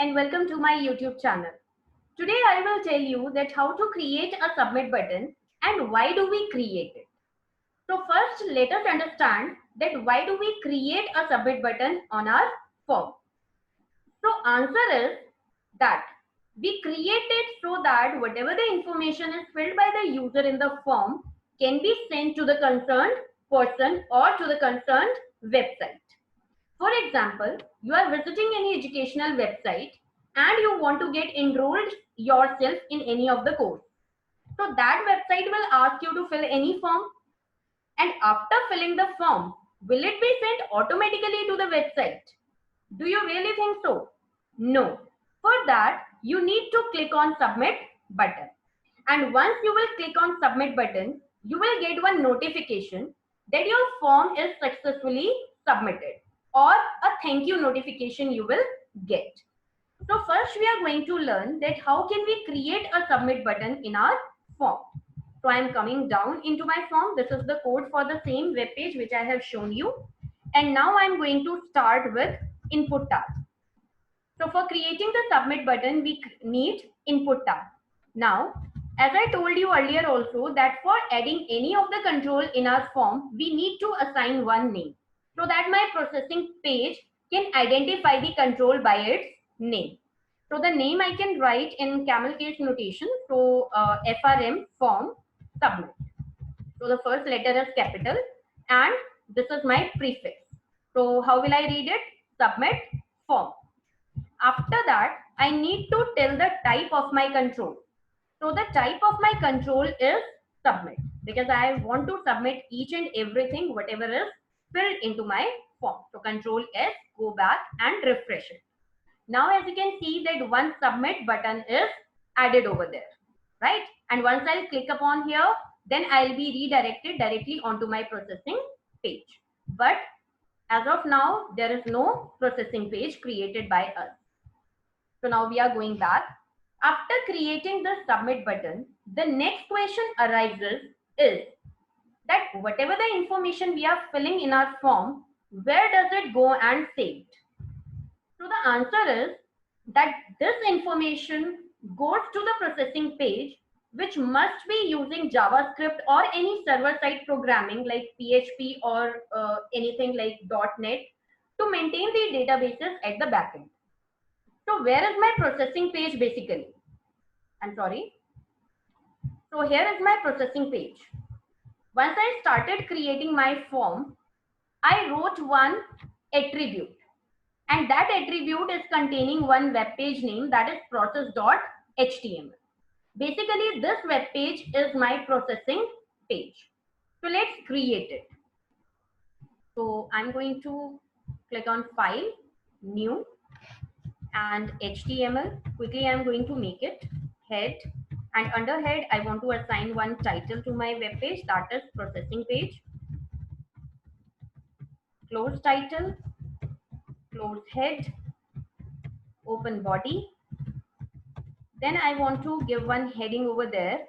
and welcome to my YouTube channel. Today I will tell you that how to create a submit button and why do we create it. So first let us understand that why do we create a submit button on our form. So answer is that we create it so that whatever the information is filled by the user in the form can be sent to the concerned person or to the concerned website. For example, you are visiting any educational website and you want to get enrolled yourself in any of the course. So that website will ask you to fill any form, and after filling the form, will it be sent automatically to the website? Do you really think so? No. For that, you need to click on submit button. And once you will click on submit button, you will get one notification that your form is successfully submitted, or a thank you notification you will get. So first we are going to learn that how can we create a submit button in our form. So I am coming down into my form. This is the code for the same web page which I have shown you. And now I am going to start with input tab. So for creating the submit button, we need input tab. Now, as I told you earlier also that for adding any of the control in our form, we need to assign one name so that my processing page can identify the control by its name. So the name I can write in camel case notation. So FRM form submit. So the first letter is capital and this is my prefix. So how will I read it? Submit form. After that, I need to tell the type of my control. So the type of my control is submit because I want to submit each and everything whatever is filled into my form. So control S, go back and refresh it. Now as you can see that one submit button is added over there, right? And once I'll click upon here, then I'll be redirected directly onto my processing page. But as of now, there is no processing page created by us. So now we are going back. After creating the submit button, the next question arises is that whatever the information we are filling in our form, where does it go and save it? So the answer is that this information goes to the processing page, which must be using JavaScript or any server-side programming like PHP or anything like .NET to maintain the databases at the backend. So where is my processing page basically? I'm sorry. So here is my processing page. Once I started creating my form, I wrote one attribute. And that attribute is containing one web page name, that is process.html. Basically, this web page is my processing page. So let's create it. So I'm going to click on File, New, and HTML. Quickly, I'm going to make it head. And under head, I want to assign one title to my web page, that is processing page. Close title, close head, open body. Then I want to give one heading over there.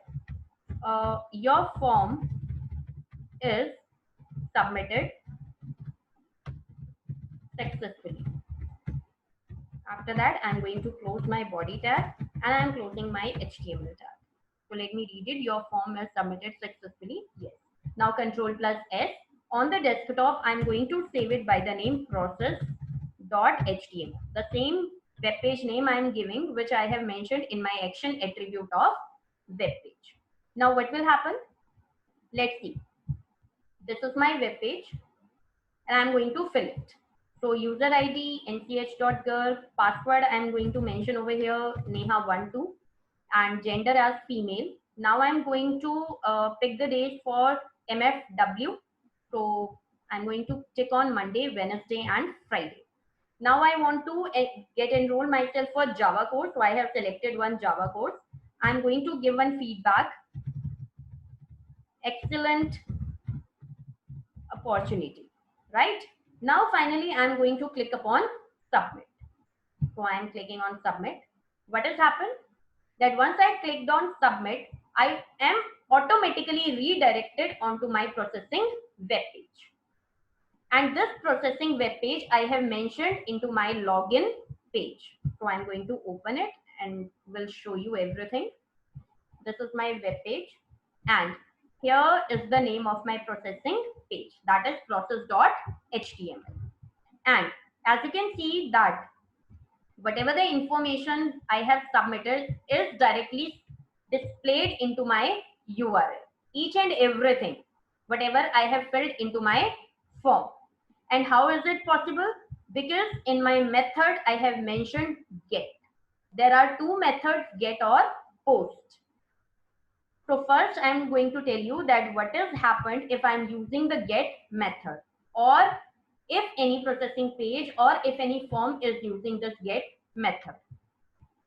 Your form is submitted successfully. After that, I'm going to close my body tag and I'm closing my HTML tag. So let me read it. Your form is submitted successfully. Yes. Now Control plus S. On the desktop, I'm going to save it by the name process.html. The same web page name I'm giving, which I have mentioned in my action attribute of web page. Now what will happen? Let's see. This is my web page and I'm going to fill it. So user ID, nch.girl, password I'm going to mention over here, Neha12, and gender as female. Now I'm going to pick the days for MFW. So I'm going to tick on Monday, Wednesday and Friday. Now I want to get enrolled myself for Java course. So I have selected one Java course. I'm going to give one feedback. Excellent opportunity, right? Now finally I'm going to click upon submit. So I am clicking on submit. What has happened? That once I clicked on submit, I am automatically redirected onto my processing web page. And this processing web page I have mentioned into my login page. So I'm going to open it and will show you everything. This is my web page, and here is the name of my processing page, that is process.html. And as you can see that whatever the information I have submitted is directly displayed into my URL. Each and everything, whatever I have filled into my form. And how is it possible? Because in my method, I have mentioned get. There are two methods, get or post. So first, I'm going to tell you that what has happened if I'm using the get method, or if any processing page or if any form is using this get method.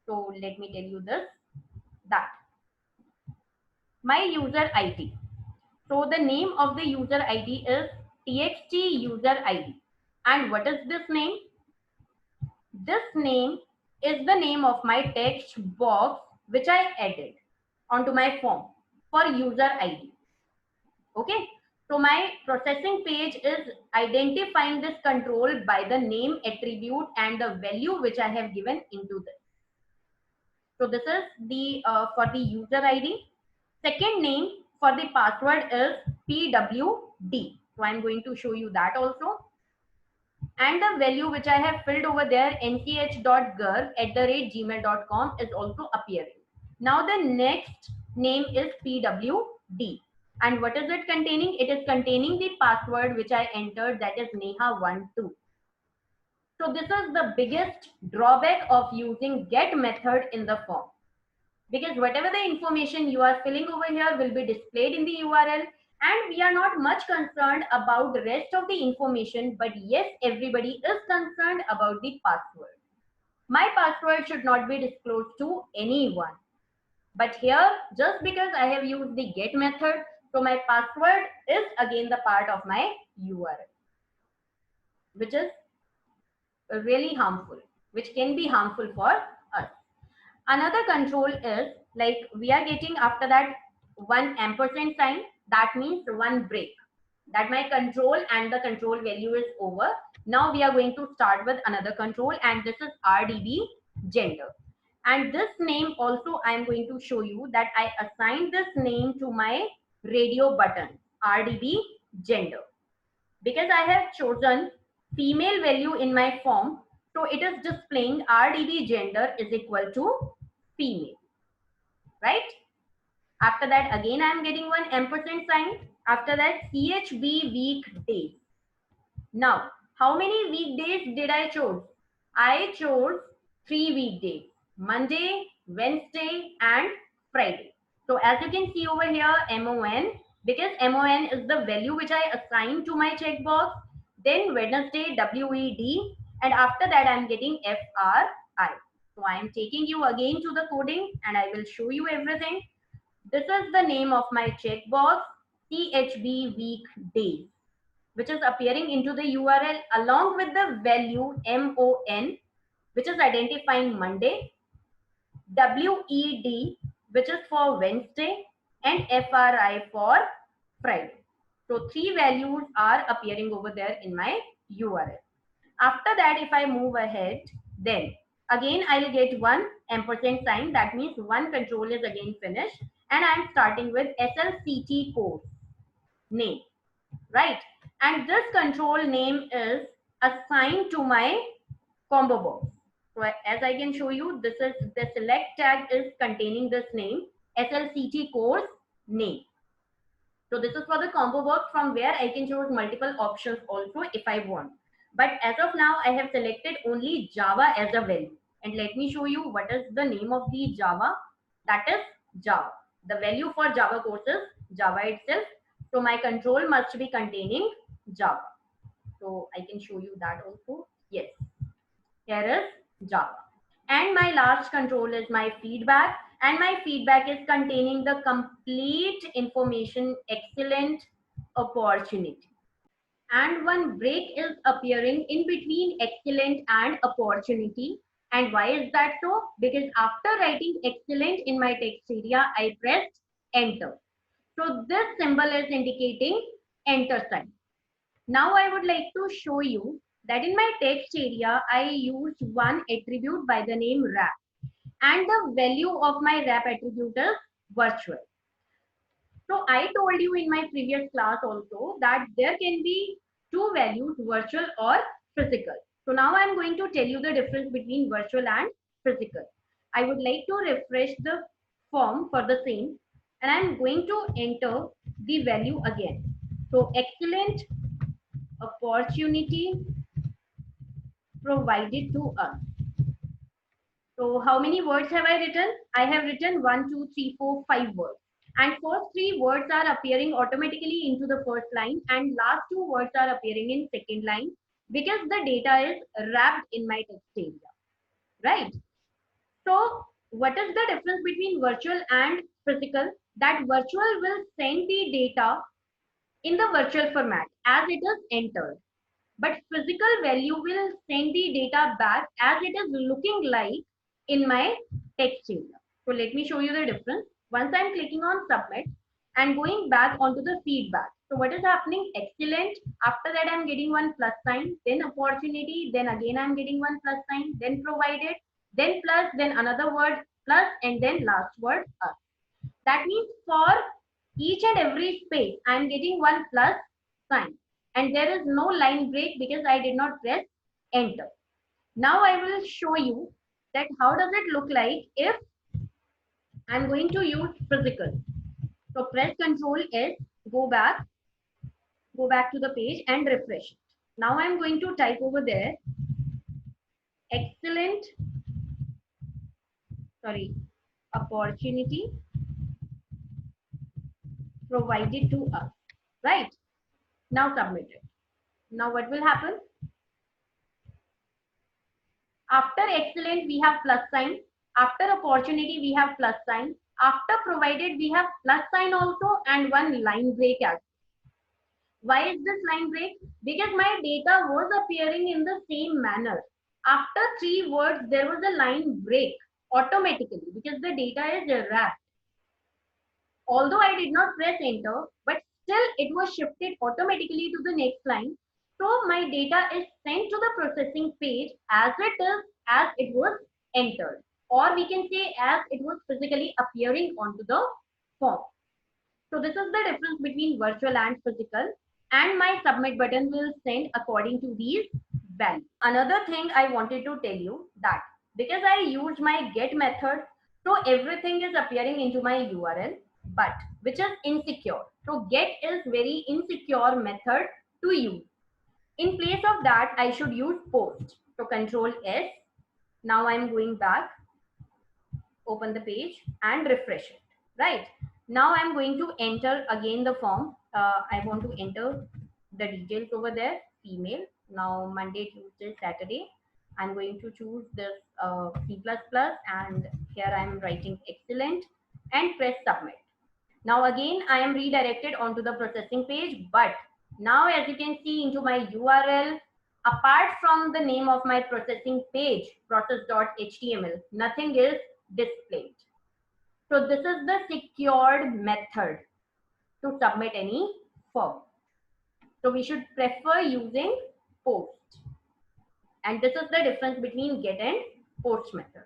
So let me tell you this, that my user ID. So the name of the user ID is txt user ID. And what is this name? This name is the name of my text box which I added onto my form for user ID. Okay. So my processing page is identifying this control by the name attribute and the value which I have given into this. So this is the for the user ID. Second name for the password is pwd. So I'm going to show you that also. And the value which I have filled over there, nch.garg@gmail.com, is also appearing. Now the next name is pwd. And what is it containing? It is containing the password which I entered, that is Neha12. So this is the biggest drawback of using get method in the form. Because whatever the information you are filling over here will be displayed in the URL, and we are not much concerned about the rest of the information, but yes, everybody is concerned about the password. My password should not be disclosed to anyone. But here, just because I have used the get method, so my password is again the part of my URL, which is really harmful, which can be harmful for us. Another control is like we are getting after that one ampersand sign, that means one break, that my control and the control value is over. Now we are going to start with another control, and this is RDB gender. And this name also I am going to show you that I assigned this name to my radio button, RDB gender, because I have chosen female value in my form. So it is displaying RDB gender is equal to female, right? After that, again, I am getting one ampersand sign. After that, CHB weekdays. Now, how many weekdays did I choose? I chose 3 weekdays, Monday, Wednesday, and Friday. So as you can see over here, MON, because MON is the value which I assigned to my checkbox. Then Wednesday, WED, and after that I'm getting FRI. So I am taking you again to the coding and I will show you everything. This is the name of my checkbox, CHB weekdays, which is appearing into the URL along with the value MON, which is identifying Monday, WED, which is for Wednesday, and FRI for Friday. So 3 values are appearing over there in my URL. After that, if I move ahead, then again I will get one ampersand sign. That means one control is again finished, and I am starting with SLCT course name, right? And this control name is assigned to my combo box. So as I can show you, this is the select tag is containing this name, SLCT course name. So this is for the combo box from where I can choose multiple options also if I want. But as of now, I have selected only Java as a value. And let me show you what is the name of the Java. That is Java. The value for Java course is Java itself. So my control must be containing Java. So I can show you that also. Yes, here is Java. And my last control is my feedback. And my feedback is containing the complete information, excellent opportunity. And one break is appearing in between excellent and opportunity. And why is that so? Because after writing excellent in my text area, I pressed enter. So this symbol is indicating enter sign. Now I would like to show you that in my text area, I used one attribute by the name wrap, and the value of my wrap attribute is virtual. So I told you in my previous class also that there can be two values, virtual or physical. So now I'm going to tell you the difference between virtual and physical. I would like to refresh the form for the same, and I'm going to enter the value again. So excellent opportunity provided to us. So how many words have I written? I have written 1, 2, 3, 4, 5 words. And first three words are appearing automatically into the first line, and last two words are appearing in second line because the data is wrapped in my text area, right? So what is the difference between virtual and physical? That virtual will send the data in the virtual format as it is entered, but physical value will send the data back as it is looking like in my text area. So let me show you the difference. Once I'm clicking on submit and going back onto the feedback. So what is happening? Excellent. After that, I'm getting one plus sign, then opportunity, then again I'm getting one plus sign, then provided, then plus, then another word plus, and then last word us. That means for each and every space, I'm getting one plus sign. And there is no line break because I did not press enter. Now I will show you that how does it look like if I'm going to use physical. So press Control S, go back to the page and refresh it. Now I'm going to type over there, excellent, opportunity provided to us, right? Now submit it. Now what will happen? After excellent, we have plus sign. After opportunity, we have plus sign. After provided, we have plus sign also and one line break as well. Why is this line break? Because my data was appearing in the same manner. After three words, there was a line break automatically because the data is wrapped. Although I did not press enter, but still it was shifted automatically to the next line. So my data is sent to the processing page as it was entered, or we can say as it was physically appearing onto the form. So this is the difference between virtual and physical, and my submit button will send according to these values. Another thing I wanted to tell you that because I used my get method, so everything is appearing into my URL, but which is insecure. So get is very insecure method to use. In place of that, I should use post. So Control S. Now I'm going back, open the page and refresh it, right? Now I'm going to enter again the form. I want to enter the details over there, female. Now Monday, Tuesday, Saturday. I'm going to choose this C++ and here I'm writing excellent and press submit. Now again, I am redirected onto the processing page, but now as you can see into my URL, apart from the name of my processing page, process.html, nothing is displayed. So this is the secured method to submit any form. So we should prefer using post. And this is the difference between get and post method.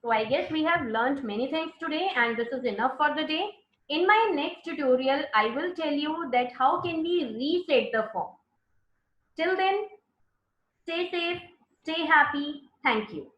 So I guess we have learned many things today and this is enough for the day. In my next tutorial, I will tell you that how can we reset the form. Till then, stay safe, stay happy. Thank you.